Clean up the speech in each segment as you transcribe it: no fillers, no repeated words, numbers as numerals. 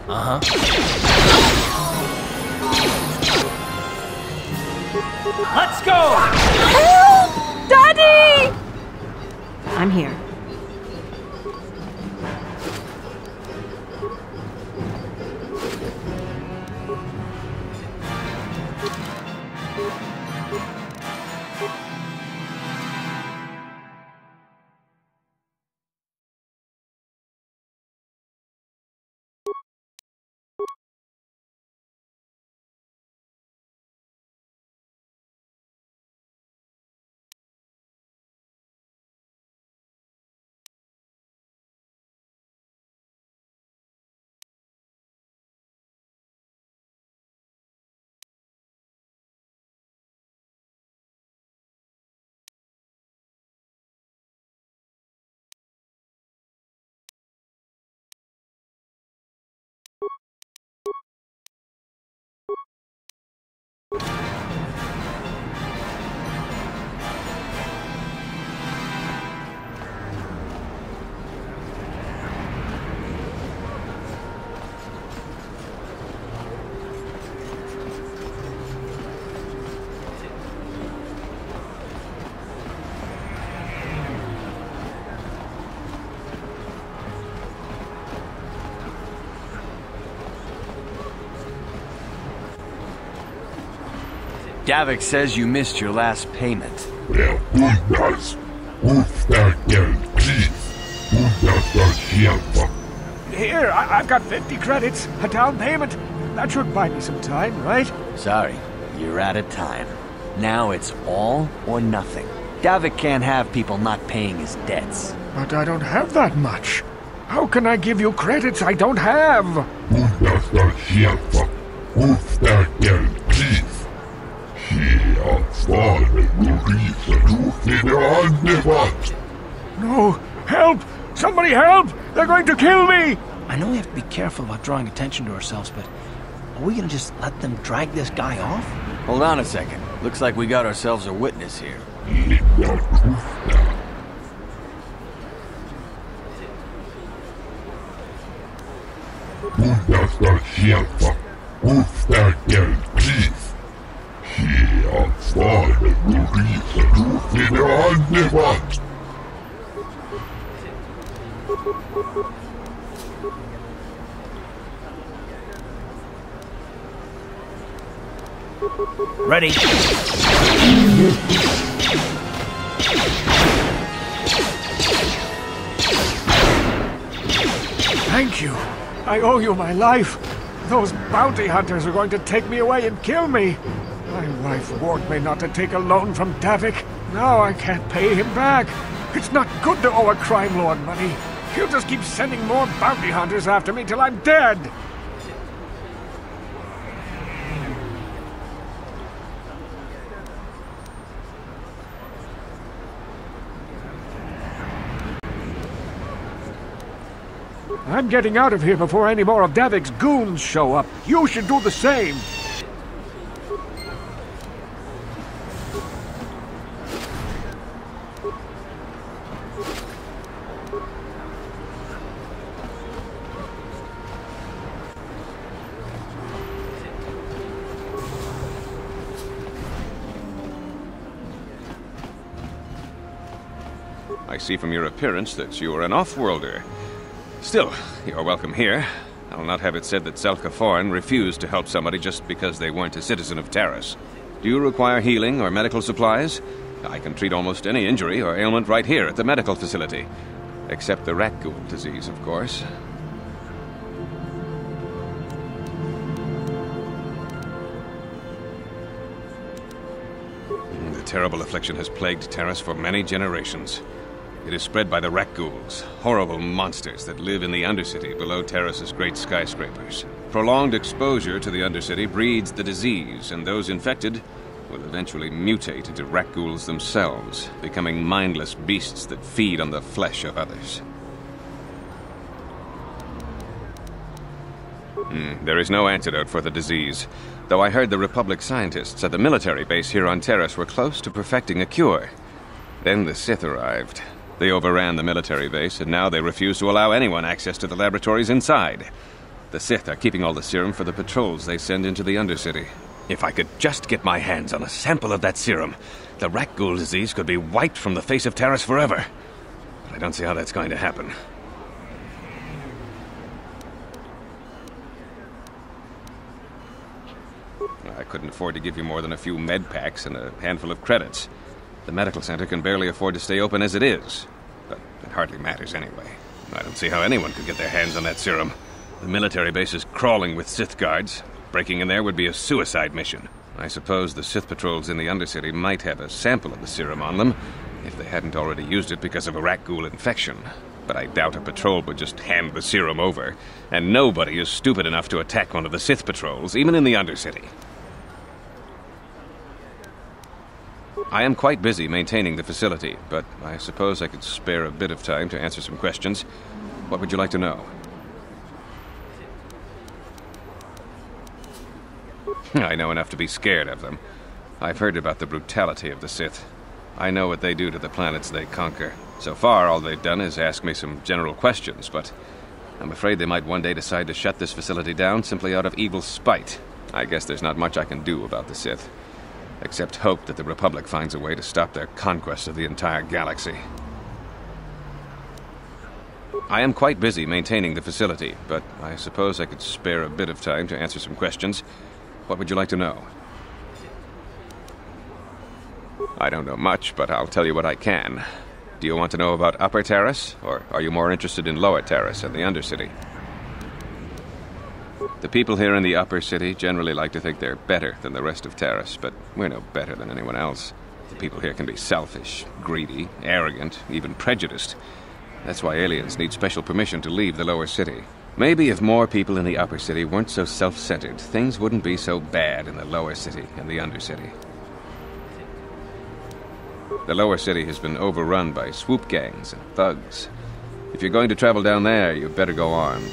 Uh-huh. Let's go! Help! Daddy! I'm here. Davik says you missed your last payment. Here, I've got 50 credits, a down payment. That should buy me some time, right? Sorry, you're out of time. Now it's all or nothing. Davik can't have people not paying his debts. But I don't have that much. How can I give you credits I don't have? No! Help! Somebody help! They're going to kill me! I know we have to be careful about drawing attention to ourselves, but are we gonna just let them drag this guy off? Hold on a second. Looks like we got ourselves a witness here. Ready? Thank you. I owe you my life. Those bounty hunters are going to take me away and kill me. My wife warned me not to take a loan from Davik. Now I can't pay him back. It's not good to owe a crime lord money. He'll just keep sending more bounty hunters after me till I'm dead. I'm getting out of here before any more of Davik's goons show up. You should do the same. I see from your appearance that you are an off-worlder. Still, you're welcome here. I'll not have it said that Selkaforan refused to help somebody just because they weren't a citizen of Taris. Do you require healing or medical supplies? I can treat almost any injury or ailment right here at the medical facility. Except the rat ghoul disease, of course. The terrible affliction has plagued Taris for many generations. It is spread by the rat ghouls, horrible monsters that live in the Undercity below Taris's great skyscrapers. Prolonged exposure to the Undercity breeds the disease, and those infected will eventually mutate into rat ghouls themselves, becoming mindless beasts that feed on the flesh of others. There is no antidote for the disease, though I heard the Republic scientists at the military base here on Taris were close to perfecting a cure. Then the Sith arrived. They overran the military base, and now they refuse to allow anyone access to the laboratories inside. The Sith are keeping all the serum for the patrols they send into the Undercity. If I could just get my hands on a sample of that serum, the rat ghoul disease could be wiped from the face of Taris forever. But I don't see how that's going to happen. I couldn't afford to give you more than a few med packs and a handful of credits. The medical center can barely afford to stay open as it is. But it hardly matters anyway. I don't see how anyone could get their hands on that serum. The military base is crawling with Sith guards. Breaking in there would be a suicide mission. I suppose the Sith patrols in the Undercity might have a sample of the serum on them, if they hadn't already used it because of a rat ghoul infection. But I doubt a patrol would just hand the serum over. And nobody is stupid enough to attack one of the Sith patrols, even in the Undercity. I am quite busy maintaining the facility, but I suppose I could spare a bit of time to answer some questions. What would you like to know? I know enough to be scared of them. I've heard about the brutality of the Sith. I know what they do to the planets they conquer. So far, all they've done is ask me some general questions, but I'm afraid they might one day decide to shut this facility down simply out of evil spite. I guess there's not much I can do about the Sith. Except hope that the Republic finds a way to stop their conquest of the entire galaxy. I am quite busy maintaining the facility, but I suppose I could spare a bit of time to answer some questions. What would you like to know? I don't know much, but I'll tell you what I can. Do you want to know about Upper Terrace, or are you more interested in Lower Terrace and the Undercity? The people here in the Upper City generally like to think they're better than the rest of Terrace, but we're no better than anyone else. The people here can be selfish, greedy, arrogant, even prejudiced. That's why aliens need special permission to leave the Lower City. Maybe if more people in the Upper City weren't so self-centered, things wouldn't be so bad in the Lower City and the Undercity. The Lower City has been overrun by swoop gangs and thugs. If you're going to travel down there, you better go armed.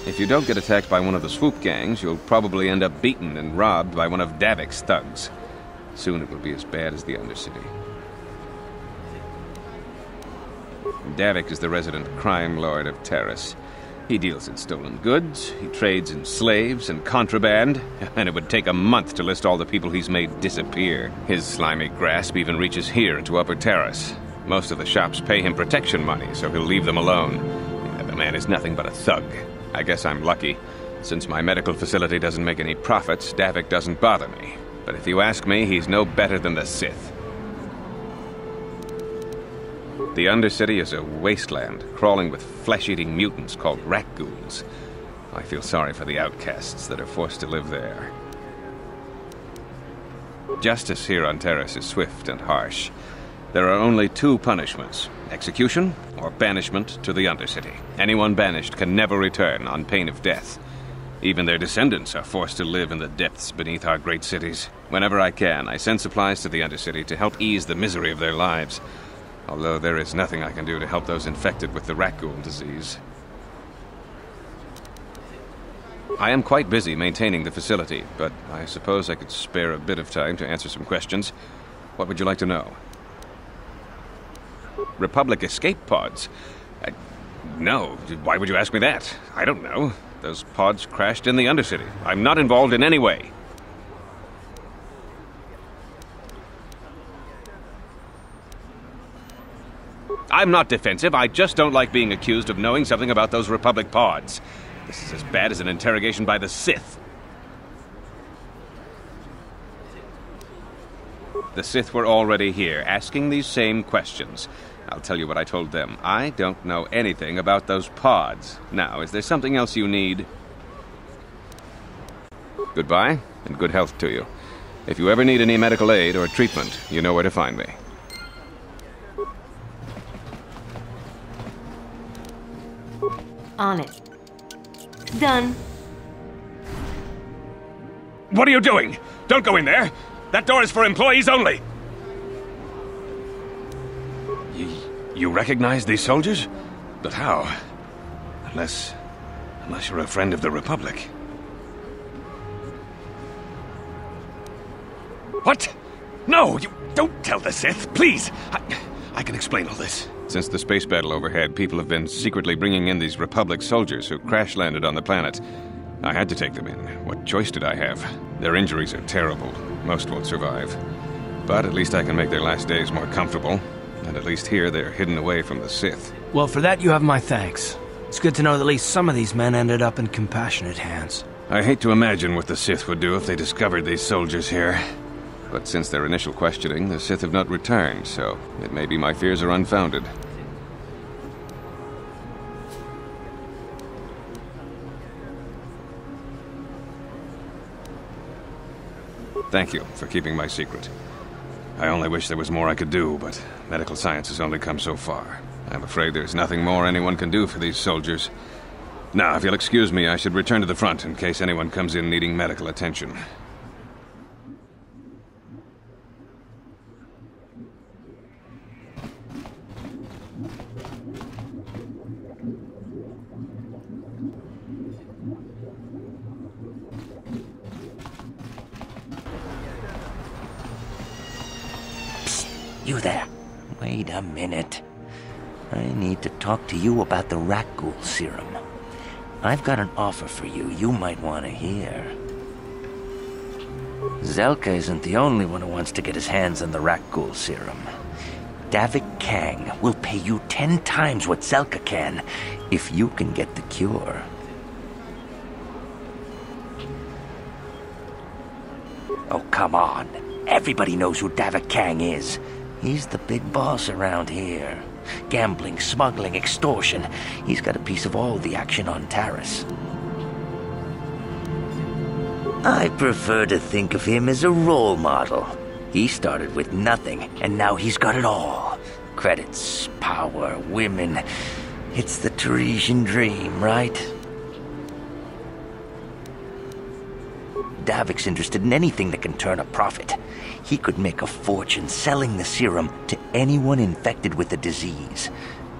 If you don't get attacked by one of the swoop gangs, you'll probably end up beaten and robbed by one of Davik's thugs. Soon it will be as bad as the Undercity. Davik is the resident crime lord of Terrace. He deals in stolen goods, he trades in slaves and contraband, and it would take a month to list all the people he's made disappear. His slimy grasp even reaches here into Upper Terrace. Most of the shops pay him protection money, so he'll leave them alone. The man is nothing but a thug. I guess I'm lucky. Since my medical facility doesn't make any profits, Davik doesn't bother me. But if you ask me, he's no better than the Sith. The Undercity is a wasteland, crawling with flesh-eating mutants called rat ghouls. I feel sorry for the outcasts that are forced to live there. Justice here on Terrace is swift and harsh. There are only two punishments: execution or banishment to the Undercity. Anyone banished can never return on pain of death. Even their descendants are forced to live in the depths beneath our great cities. Whenever I can, I send supplies to the Undercity to help ease the misery of their lives. Although there is nothing I can do to help those infected with the rat ghoul disease. I am quite busy maintaining the facility, but I suppose I could spare a bit of time to answer some questions. What would you like to know? Republic escape pods? No. Why would you ask me that? I don't know. Those pods crashed in the Undercity. I'm not involved in any way. I'm not defensive. I just don't like being accused of knowing something about those Republic pods. This is as bad as an interrogation by the Sith. The Sith were already here, asking these same questions. I'll tell you what I told them. I don't know anything about those pods. Now, is there something else you need? Goodbye, and good health to you. If you ever need any medical aid or treatment, you know where to find me. On it. Done. What are you doing? Don't go in there! That door is for employees only! You recognize these soldiers? But how? Unless you're a friend of the Republic. What? No, you don't tell the Sith, please! I can explain all this. Since the space battle overhead, people have been secretly bringing in these Republic soldiers who crash-landed on the planet. I had to take them in. What choice did I have? Their injuries are terrible. Most won't survive. But at least I can make their last days more comfortable. And at least here, they're hidden away from the Sith. Well, for that you have my thanks. It's good to know that at least some of these men ended up in compassionate hands. I hate to imagine what the Sith would do if they discovered these soldiers here. But since their initial questioning, the Sith have not returned, so it may be my fears are unfounded. Thank you for keeping my secret. I only wish there was more I could do, but medical science has only come so far. I'm afraid there's nothing more anyone can do for these soldiers. Now, if you'll excuse me, I should return to the front in case anyone comes in needing medical attention. You there. Wait a minute. I need to talk to you about the rat ghoul serum. I've got an offer for you might want to hear. Zelka isn't the only one who wants to get his hands on the rat ghoul serum. Davik Kang will pay you 10 times what Zelka can if you can get the cure. Oh, come on. Everybody knows who Davik Kang is. He's the big boss around here. Gambling, smuggling, extortion. He's got a piece of all the action on Taris. I prefer to think of him as a role model. He started with nothing, and now he's got it all. Credits, power, women. It's the Tarisian dream, right? Davik's interested in anything that can turn a profit. He could make a fortune selling the serum to anyone infected with the disease.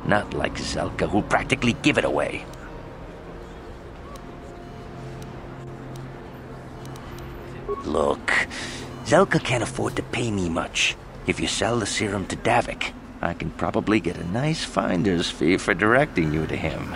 Not like Zelka, who'll practically give it away. Look, Zelka can't afford to pay me much. If you sell the serum to Davik, I can probably get a nice finder's fee for directing you to him.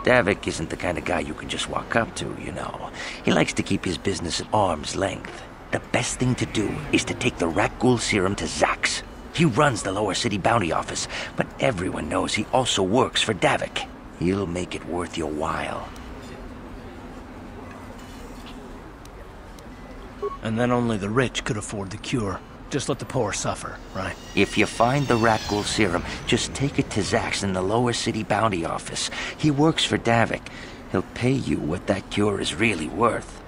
Davik isn't the kind of guy you can just walk up to, you know. He likes to keep his business at arm's length. The best thing to do is to take the rat ghoul serum to Zax. He runs the Lower City Bounty Office, but everyone knows he also works for Davik. He'll make it worth your while. And then only the rich could afford the cure. Just let the poor suffer, right? If you find the rat ghoul serum, just take it to Zax in the Lower City Bounty Office. He works for Davik. He'll pay you what that cure is really worth.